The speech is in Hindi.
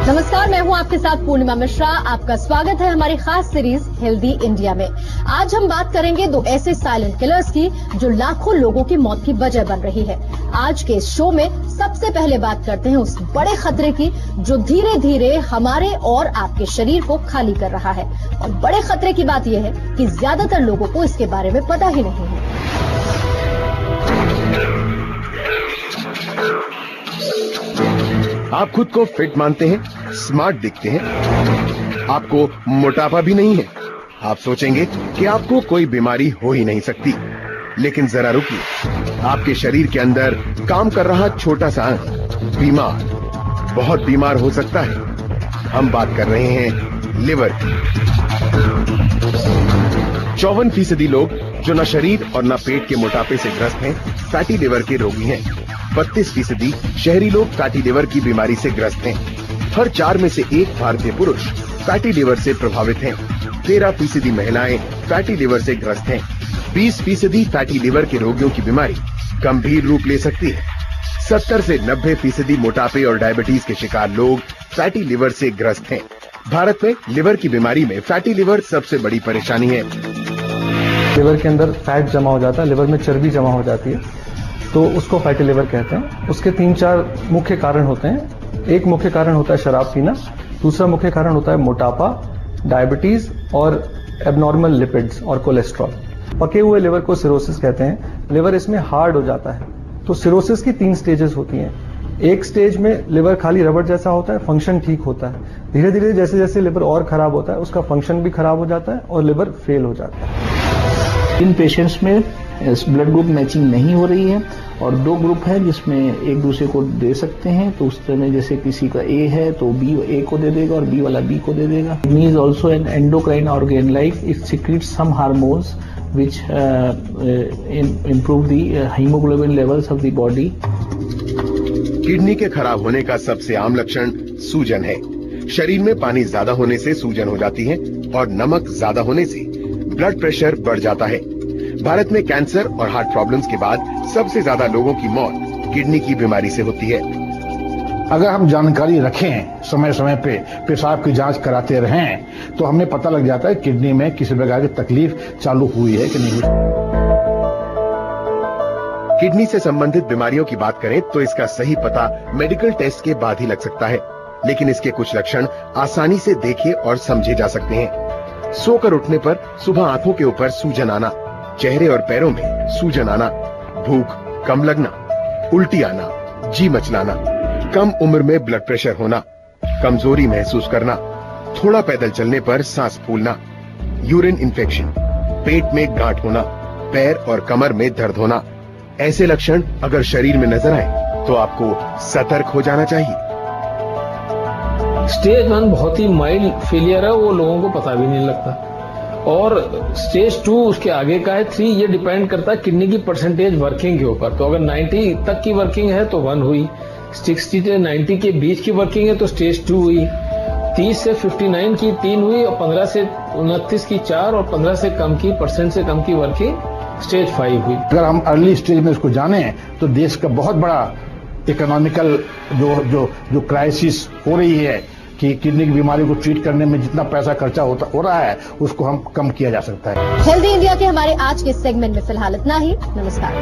नमस्कार, मैं हूं आपके साथ पूर्णिमा मिश्रा। आपका स्वागत है हमारी खास सीरीज हेल्दी इंडिया में। आज हम बात करेंगे दो ऐसे साइलेंट किलर्स की जो लाखों लोगों की मौत की वजह बन रही है। आज के इस शो में सबसे पहले बात करते हैं उस बड़े खतरे की जो धीरे धीरे हमारे और आपके शरीर को खाली कर रहा है। और बड़े खतरे की बात यह है कि ज्यादातर लोगों को इसके बारे में पता ही नहीं है। आप खुद को फिट मानते हैं, स्मार्ट दिखते हैं, आपको मोटापा भी नहीं है। आप सोचेंगे कि आपको कोई बीमारी हो ही नहीं सकती, लेकिन जरा रुकिए। आपके शरीर के अंदर काम कर रहा छोटा सा अंग बीमार, बहुत बीमार हो सकता है। हम बात कर रहे हैं लिवर की। 54% लोग जो न शरीर और न पेट के मोटापे से ग्रस्त हैं, फैटी लिवर के रोगी हैं। 32% शहरी लोग फैटी लिवर की बीमारी से ग्रस्त हैं। हर 4 में से 1 भारतीय पुरुष फैटी लिवर से प्रभावित हैं। 13% महिलाएं फैटी लिवर से ग्रस्त हैं। 20% फैटी लिवर के रोगियों की बीमारी गंभीर रूप ले सकती है। 70 से 90% मोटापे और डायबिटीज के शिकार लोग फैटी लिवर से ग्रस्त हैं। भारत में लिवर की बीमारी में फैटी लिवर सबसे बड़ी परेशानी है। लिवर के अंदर फैट जमा हो जाता है, लिवर में चर्बी जमा हो जाती है, तो उसको फैटी लिवर कहते हैं। उसके 3-4 मुख्य कारण होते हैं। एक मुख्य कारण होता है शराब पीना, दूसरा मुख्य कारण होता है मोटापा, डायबिटीज और एबनॉर्मल लिपिड्स और कोलेस्ट्रॉल। पके हुए लिवर को सिरोसिस कहते हैं। लिवर इसमें हार्ड हो जाता है। तो सिरोसिस की 3 स्टेजेस होती हैं। एक स्टेज में लिवर खाली रबड़ जैसा होता है, फंक्शन ठीक होता है। धीरे धीरे जैसे जैसे लिवर और खराब होता है, उसका फंक्शन भी खराब हो जाता है और लिवर फेल हो जाता है। इन पेशेंट्स में ब्लड ग्रुप मैचिंग नहीं हो रही है और 2 ग्रुप है जिसमें एक दूसरे को दे सकते हैं। तो उस तरह जैसे किसी का ए है तो बी ए को दे देगा और बी वाला बी को दे देगा। Kidney is also an endocrine organ, like it secretes some hormones which improve the hemoglobin levels of the body. Kidney के खराब होने का सबसे आम लक्षण सूजन है। शरीर में पानी ज्यादा होने से सूजन हो जाती है और नमक ज्यादा होने से ब्लड प्रेशर बढ़ जाता है। भारत में कैंसर और हार्ट प्रॉब्लम्स के बाद सबसे ज्यादा लोगों की मौत किडनी की बीमारी से होती है। अगर हम जानकारी रखें, समय समय पे पेशाब की जांच कराते रहें, तो हमें पता लग जाता है किडनी में किसी प्रकार की तकलीफ चालू हुई है कि नहीं। किडनी से संबंधित बीमारियों की बात करें तो इसका सही पता मेडिकल टेस्ट के बाद ही लग सकता है, लेकिन इसके कुछ लक्षण आसानी से देखे और समझे जा सकते हैं। सोकर उठने पर सुबह आंखों के ऊपर सूजन आना, चेहरे और पैरों में सूजन आना, भूख कम लगना, उल्टी आना, जी मचलाना, कम उम्र में ब्लड प्रेशर होना, कमजोरी महसूस करना, थोड़ा पैदल चलने पर सांस फूलना, यूरिन इन्फेक्शन, पेट में गांठ होना, पैर और कमर में दर्द होना। ऐसे लक्षण अगर शरीर में नजर आए तो आपको सतर्क हो जाना चाहिए। स्टेज 1 बहुत ही माइल्ड फेलियर है, वो लोगों को पता भी नहीं लगता। और स्टेज 2 उसके आगे का है। 3 ये डिपेंड करता है किडनी की परसेंटेज वर्किंग के ऊपर। तो अगर 90 तक की वर्किंग है तो 1 हुई, 60 से 90 के बीच की वर्किंग है तो स्टेज 2 हुई, 30 से 59 की 3 हुई और 15 से 29 की 4 और 15 से कम की परसेंट से कम की वर्किंग स्टेज 5 हुई। अगर हम अर्ली स्टेज में इसको जाने तो देश का बहुत बड़ा इकोनॉमिकल जो क्राइसिस हो रही है कि किडनी की बीमारी को ट्रीट करने में जितना पैसा खर्चा हो रहा है उसको हम कम किया जा सकता है। हेल्दी इंडिया के हमारे आज के सेगमेंट में फिलहाल इतना ही। नमस्कार।